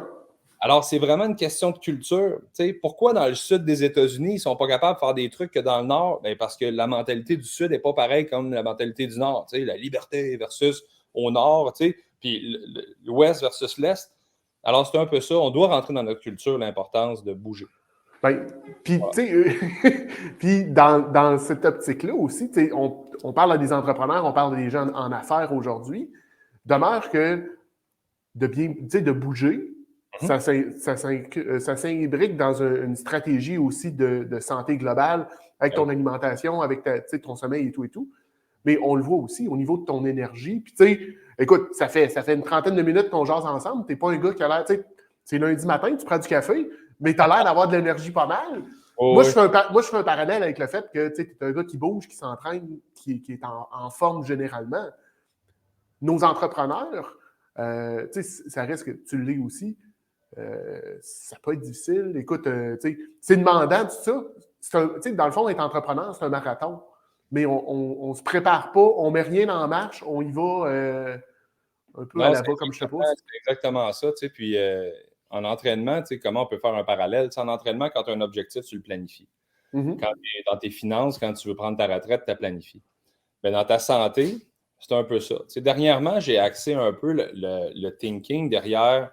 Alors, c'est vraiment une question de culture. T'sais, pourquoi dans le sud des États-Unis, ils ne sont pas capables de faire des trucs que dans le nord? Bien, parce que la mentalité du sud n'est pas pareille comme la mentalité du nord. T'sais, la liberté versus au nord, puis l'ouest versus l'est. Alors, c'est un peu ça. On doit rentrer dans notre culture l'importance de bouger. Ben, puis, voilà. Tu sais, puis dans cette optique-là aussi, tu sais, on parle à des entrepreneurs, on parle des gens en affaires aujourd'hui. Demeure que de bouger, ça s'imbrique dans une stratégie aussi de santé globale avec ton alimentation, avec ton sommeil et tout. Mais on le voit aussi au niveau de ton énergie. Puis, tu sais, écoute, ça fait une trentaine de minutes qu'on jase ensemble. Tu n'es pas un gars qui a l'air, tu sais, c'est lundi matin, tu prends du café, mais tu as l'air d'avoir de l'énergie pas mal. Oh, moi, oui. Je fais un parallèle avec le fait que tu es un gars qui bouge, qui s'entraîne, qui est en forme généralement. Nos entrepreneurs, ça reste que tu l'es aussi. Ça peut être difficile. Écoute, c'est demandant, tout ça. Dans le fond, être entrepreneur, c'est un marathon. Mais on ne se prépare pas, on ne met rien en marche, on y va un peu à la va comme je te pose. C'est exactement ça. Puis en entraînement, comment on peut faire un parallèle? En entraînement, quand tu as un objectif, tu le planifies. Mm-hmm. Quand tu es dans tes finances, quand tu veux prendre ta retraite, tu la planifies. Bien, dans ta santé, c'est un peu ça. Dernièrement, j'ai axé un peu le thinking derrière.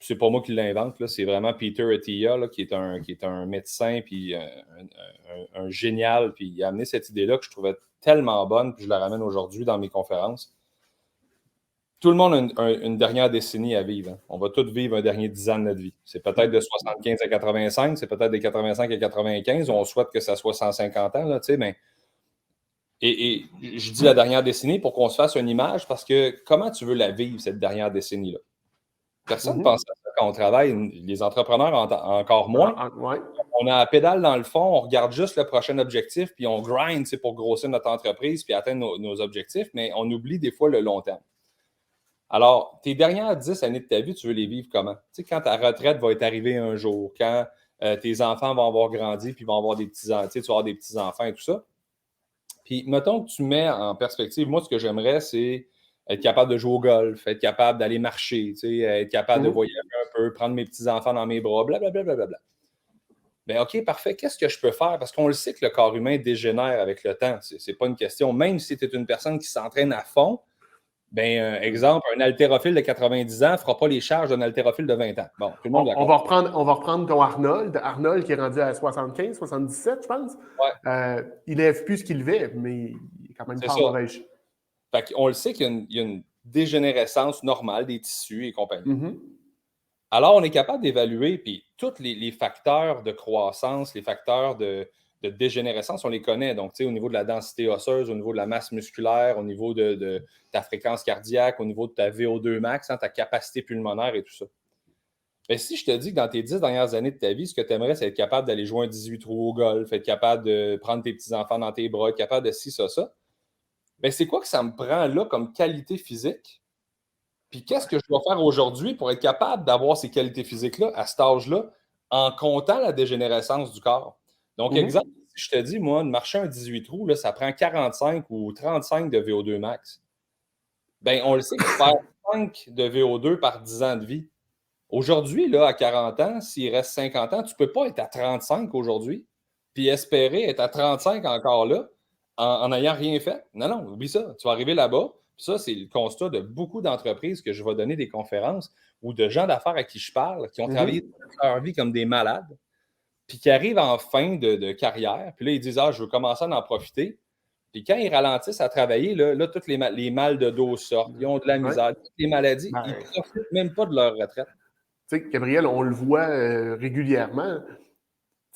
C'est pas moi qui l'invente, là, c'est vraiment Peter Attia, là, qui est un médecin, puis un génial, puis il a amené cette idée-là que je trouvais tellement bonne, puis je la ramène aujourd'hui dans mes conférences. Tout le monde a une dernière décennie à vivre. Hein. On va tous vivre un dernier 10 ans de notre vie. C'est peut-être de 75 à 85, c'est peut-être de 85 à 95, on souhaite que ça soit 150 ans, là, tu sais, mais... Et je dis la dernière décennie pour qu'on se fasse une image, parce que comment tu veux la vivre, cette dernière décennie-là? Personne ne pense à ça quand on travaille. Les entrepreneurs, encore moins. Ouais. On a la pédale dans le fond, on regarde juste le prochain objectif, puis on grind pour grossir notre entreprise, puis atteindre nos objectifs, mais on oublie des fois le long terme. Alors, tes dernières 10 années de ta vie, tu veux les vivre comment? Tu sais, quand ta retraite va être arrivée un jour, quand tes enfants vont avoir grandi, puis vont avoir des petits-enfants, tu vas avoir des petits-enfants et tout ça. Puis, mettons que tu mets en perspective, moi, ce que j'aimerais, c'est être capable de jouer au golf, être capable d'aller marcher, être capable de voyager un peu, prendre mes petits-enfants dans mes bras, blablabla. Bien, OK, parfait. Qu'est-ce que je peux faire? Parce qu'on le sait que le corps humain dégénère avec le temps. C'est pas une question. Même si tu es une personne qui s'entraîne à fond, bien, exemple, un haltérophile de 90 ans ne fera pas les charges d'un haltérophile de 20 ans. Bon, tout le monde on va reprendre ton Arnold. Arnold qui est rendu à 75, 77, je pense. Ouais. Il lève plus ce qu'il levait, mais il est quand même pas en mauvaise. Fait qu'on le sait qu'il y a une dégénérescence normale des tissus et compagnie. Mm-hmm. Alors, on est capable d'évaluer, puis tous les facteurs de croissance, les facteurs de dégénérescence, on les connaît. Donc, tu sais, au niveau de la densité osseuse, au niveau de la masse musculaire, au niveau de ta fréquence cardiaque, au niveau de ta VO2 max, ta capacité pulmonaire et tout ça. Mais si je te dis que dans tes 10 dernières années de ta vie, ce que tu aimerais, c'est être capable d'aller jouer un 18 trous au golf, être capable de prendre tes petits-enfants dans tes bras, être capable de ci, ça. Bien, c'est quoi que ça me prend là comme qualité physique? Puis qu'est-ce que je dois faire aujourd'hui pour être capable d'avoir ces qualités physiques-là à cet âge-là en comptant la dégénérescence du corps? Donc, exemple, si je te dis, moi, de marcher un 18 trous, là, ça prend 45 ou 35 de VO2 max. Bien, on le sait que faire 5 de VO2 par 10 ans de vie. Aujourd'hui, là, à 40 ans, s'il reste 50 ans, tu ne peux pas être à 35 aujourd'hui, puis espérer être à 35 encore là, en n'ayant rien fait. Non, oublie ça. Tu vas arriver là-bas, Ça, c'est le constat de beaucoup d'entreprises que je vais donner des conférences ou de gens d'affaires à qui je parle, qui ont travaillé toute leur vie comme des malades, puis qui arrivent en fin de carrière, puis là, ils disent « Ah, je veux commencer à en profiter ». Puis quand ils ralentissent à travailler, là tous les mal de dos sortent, ils ont de la misère, toutes les maladies, ils ne profitent même pas de leur retraite. Tu sais, Gabriel, on le voit régulièrement.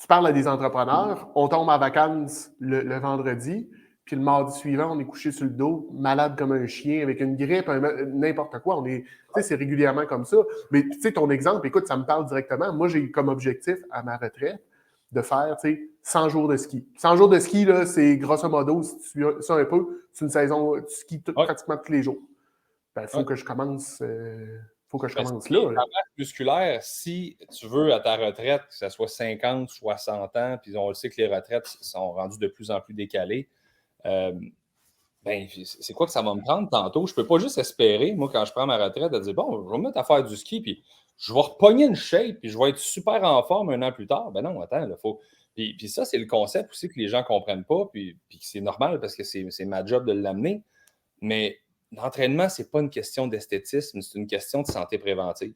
Tu parles à des entrepreneurs, on tombe en vacances le vendredi, puis le mardi suivant, on est couché sur le dos, malade comme un chien, avec une grippe, n'importe quoi. Tu sais, c'est régulièrement comme ça. Mais tu sais, ton exemple, écoute, ça me parle directement. Moi, j'ai comme objectif à ma retraite de faire, tu sais, 100 jours de ski. 100 jours de ski, là, c'est grosso modo, si tu suis ça un peu, c'est une saison, tu skis pratiquement tous les jours. Ben, il faut que je commence... faut que je commence là. La masse musculaire, si tu veux à ta retraite, que ce soit 50, 60 ans, puis on le sait que les retraites sont rendues de plus en plus décalées, c'est quoi que ça va me prendre tantôt? Je ne peux pas juste espérer, moi, quand je prends ma retraite, de dire bon, je vais me mettre à faire du ski, puis je vais repogner une shape, puis je vais être super en forme un an plus tard. Ben non, attends, il faut. Puis ça, c'est le concept aussi que les gens ne comprennent pas, puis c'est normal parce que c'est ma job de l'amener. Mais l'entraînement, ce n'est pas une question d'esthétisme, c'est une question de santé préventive.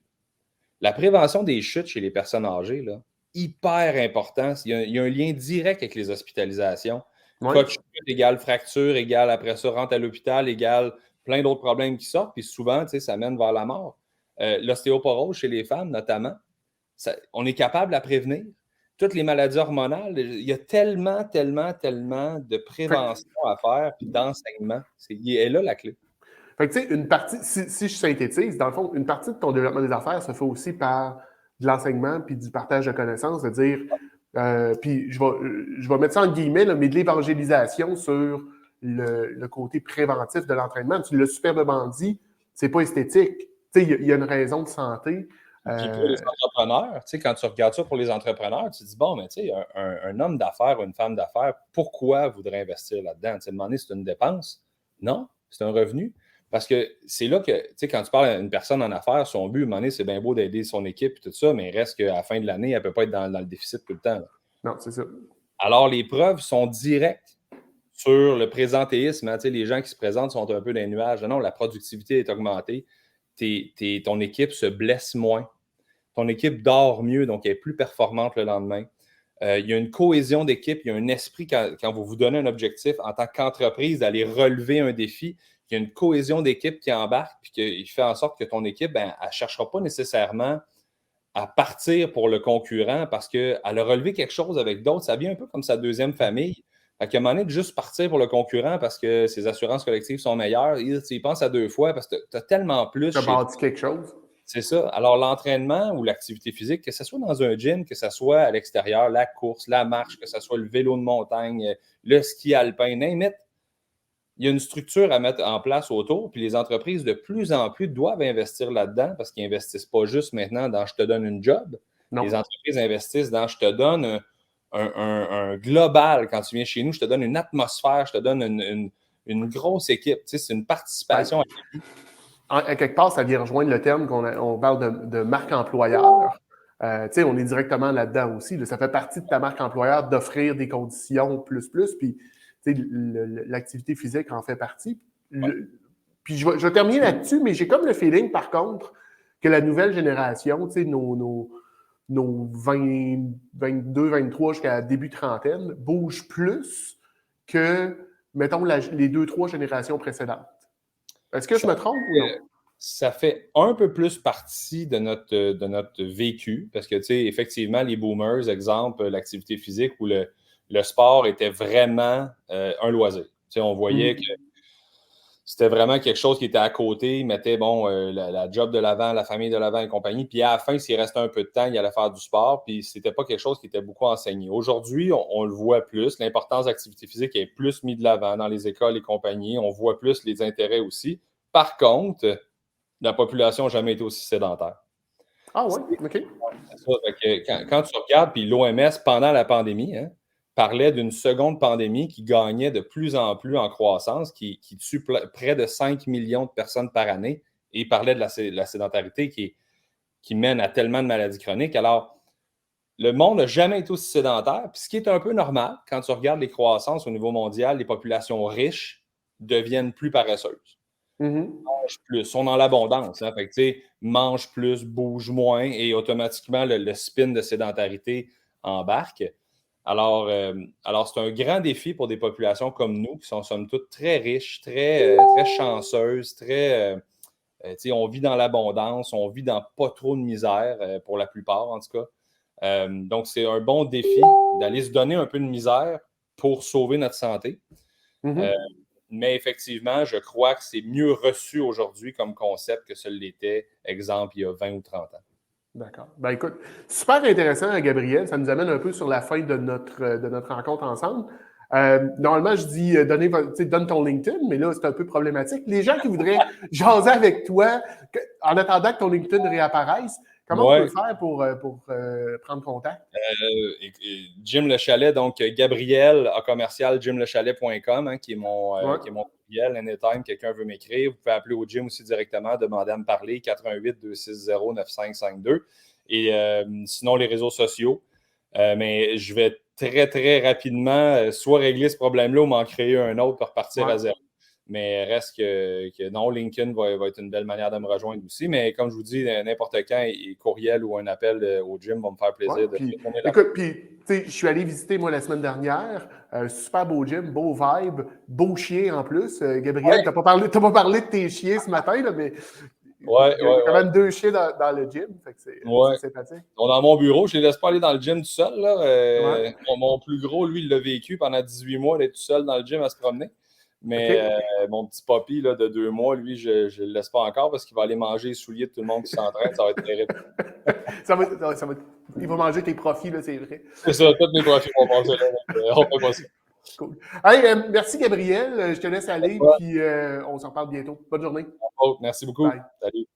La prévention des chutes chez les personnes âgées, là, hyper important. Il y a un lien direct avec les hospitalisations. Cas de chute égale fracture, égale après ça, rentre à l'hôpital, égale plein d'autres problèmes qui sortent. Puis souvent, ça mène vers la mort. L'ostéoporose chez les femmes, notamment, on est capable de la prévenir. Toutes les maladies hormonales, il y a tellement de prévention à faire puis d'enseignement. Et là la clé. Fait que, tu sais, une partie, si je synthétise, dans le fond, une partie de ton développement des affaires se fait aussi par de l'enseignement puis du partage de connaissances, c'est-à-dire, puis je vais mettre ça en guillemets, là, mais de l'évangélisation sur le côté préventif de l'entraînement. Tu l'as superbement dit, c'est pas esthétique. Tu sais, il y a une raison de santé. Puis pour les entrepreneurs, tu sais, quand tu regardes ça pour les entrepreneurs, tu te dis, bon, mais tu sais, un homme d'affaires ou une femme d'affaires, pourquoi voudrait investir là-dedans? Tu sais, demander, c'est une dépense? Non, c'est un revenu. Parce que c'est là que, tu sais, quand tu parles à une personne en affaires, son but, à un moment donné, c'est bien beau d'aider son équipe et tout ça, mais il reste qu'à la fin de l'année, elle ne peut pas être dans le déficit tout le temps. Là. Non, c'est ça. Alors, les preuves sont directes sur le présentéisme. Hein, tu sais, les gens qui se présentent sont un peu dans les nuages. Non, la productivité est augmentée. Ton équipe se blesse moins. Ton équipe dort mieux, donc elle est plus performante le lendemain. Il y a une cohésion d'équipe, il y a un esprit quand vous vous donnez un objectif en tant qu'entreprise d'aller relever un défi. Il y a une cohésion d'équipe qui embarque puis qui fait en sorte que ton équipe, elle ne cherchera pas nécessairement à partir pour le concurrent parce qu'elle a relevé quelque chose avec d'autres. Ça vient un peu comme sa deuxième famille. Fait qu'à un moment donné, de juste partir pour le concurrent parce que ses assurances collectives sont meilleures, il pense à deux fois parce que tu as tellement plus. Tu as bâti quelque chose. C'est ça. Alors, l'entraînement ou l'activité physique, que ce soit dans un gym, que ce soit à l'extérieur, la course, la marche, que ce soit le vélo de montagne, le ski alpin, n'importe. Il y a une structure à mettre en place autour, puis les entreprises de plus en plus doivent investir là-dedans parce qu'ils n'investissent pas juste maintenant dans « je te donne une job ». Les entreprises investissent dans « je te donne un global quand tu viens chez nous, je te donne une atmosphère, je te donne une grosse équipe ». Tu sais, c'est une participation à la vie. À quelque part, ça vient rejoindre le terme on parle de marque employeur. Tu sais, on est directement là-dedans aussi. Là. Ça fait partie de ta marque employeur d'offrir des conditions plus. Puis, tu sais, l'activité physique en fait partie. Puis, je vais terminer là-dessus, mais j'ai comme le feeling, par contre, que la nouvelle génération, tu sais, nos 20, 22, 23 jusqu'à début trentaine, bouge plus que, mettons, les 2-3 générations précédentes. Est-ce que je me trompe ou non? Ça fait un peu plus partie de notre vécu, parce que, tu sais, effectivement, les boomers, exemple, l'activité physique ou le sport était vraiment un loisir. Tu sais, on voyait que c'était vraiment quelque chose qui était à côté. Ils mettaient, la job de l'avant, la famille de l'avant et compagnie. Puis à la fin, s'il restait un peu de temps, il allait faire du sport. Puis c'était pas quelque chose qui était beaucoup enseigné. Aujourd'hui, on le voit plus. L'importance de l'activité physique est plus mise de l'avant dans les écoles et compagnie. On voit plus les intérêts aussi. Par contre, la population n'a jamais été aussi sédentaire. Ah oui? OK. C'est ça. Fait que quand tu regardes, puis l'OMS, pendant la pandémie, parlait d'une seconde pandémie qui gagnait de plus en plus en croissance, qui tue près de 5 millions de personnes par année, et il parlait de la sédentarité qui mène à tellement de maladies chroniques. Alors, le monde n'a jamais été aussi sédentaire, puis ce qui est un peu normal, quand tu regardes les croissances au niveau mondial, les populations riches deviennent plus paresseuses. mange plus. On est dans l'abondance. Hein? Fait que, tu sais, mange plus, bouge moins et automatiquement, le spin de sédentarité embarque. Alors c'est un grand défi pour des populations comme nous, qui sont somme toute très riches, très chanceuses, on vit dans l'abondance, on vit dans pas trop de misère, pour la plupart en tout cas. Donc, c'est un bon défi d'aller se donner un peu de misère pour sauver notre santé. Mais effectivement, je crois que c'est mieux reçu aujourd'hui comme concept que ce l'était, exemple, il y a 20 ou 30 ans. D'accord. Ben écoute, super intéressant, Gabriel. Ça nous amène un peu sur la fin de notre rencontre ensemble. Normalement, je dis donne ton LinkedIn, mais là, c'est un peu problématique. Les gens qui voudraient jaser avec toi, en attendant que ton LinkedIn réapparaisse, comment on peut faire pour prendre contact? Jim Le Chalet, donc Gabriel à commercial jimlechalet.com, hein, qui est mon courriel. Anytime, quelqu'un veut m'écrire, vous pouvez appeler au gym aussi directement, demander à me parler, 88-260-9552. Et sinon, les réseaux sociaux. Mais je vais très, très rapidement soit régler ce problème-là ou m'en créer un autre pour repartir à zéro. Mais reste que non, LinkedIn va être une belle manière de me rejoindre aussi. Mais comme je vous dis, n'importe quand, courriel ou un appel au gym va me faire plaisir de retourner là. Écoute, je suis allé visiter, moi, la semaine dernière. Super beau gym, beau vibe, beau chien en plus. Gabriel, t'as pas parlé de tes chiens ce matin, là, mais il y a quand même 2 chiens dans le gym. Fait que c'est sympathique. Dans mon bureau, je ne les laisse pas aller dans le gym tout seul. Là. Mon plus gros, lui, il l'a vécu pendant 18 mois d'être tout seul dans le gym à se promener. Mais mon petit papy là, de 2 mois, lui, je ne le laisse pas encore parce qu'il va aller manger les souliers de tout le monde qui s'entraîne. Ça va être terrible. Il va manger tes profits, là, c'est vrai. C'est ça, tous mes profits vont passer là. On fait pas ça. Cool. Hey, merci, Gabriel. Je te laisse aller, puis on s'en reparle bientôt. Bonne journée. Merci beaucoup. Bye. Salut.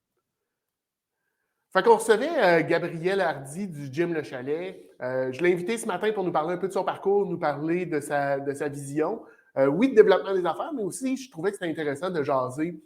Fait qu'on recevait Gabriel Hardy du Gym Le Chalet. Je l'ai invité ce matin pour nous parler un peu de son parcours, nous parler de sa vision. Oui, de développement des affaires, mais aussi, je trouvais que c'était intéressant de jaser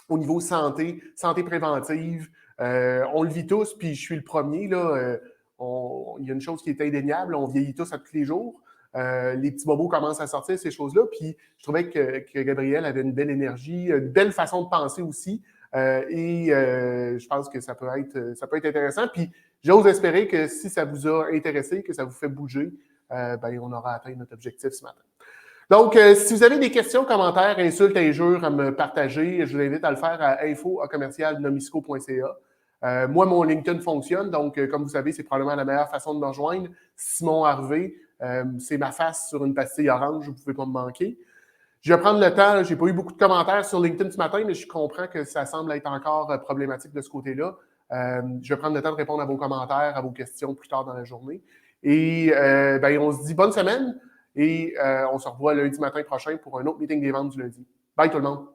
au niveau santé préventive. On le vit tous, puis je suis le premier. Là, il y a une chose qui est indéniable, on vieillit tous à tous les jours. Les petits bobos commencent à sortir, ces choses-là. Puis je trouvais que Gabriel avait une belle énergie, une belle façon de penser aussi. Je pense que ça peut être intéressant. Puis j'ose espérer que si ça vous a intéressé, que ça vous fait bouger, on aura atteint notre objectif ce matin. Donc, si vous avez des questions, commentaires, insultes, injures à me partager, je vous invite à le faire à info@commercialnomisco.ca. Moi, mon LinkedIn fonctionne, donc comme vous savez, c'est probablement la meilleure façon de me rejoindre. Simon Harvey, c'est ma face sur une pastille orange, vous ne pouvez pas me manquer. Je vais prendre le temps, je n'ai pas eu beaucoup de commentaires sur LinkedIn ce matin, mais je comprends que ça semble être encore problématique de ce côté-là. Je vais prendre le temps de répondre à vos commentaires, à vos questions plus tard dans la journée. Et on se dit bonne semaine et on se revoit lundi matin prochain pour un autre meeting des ventes du lundi. Bye tout le monde!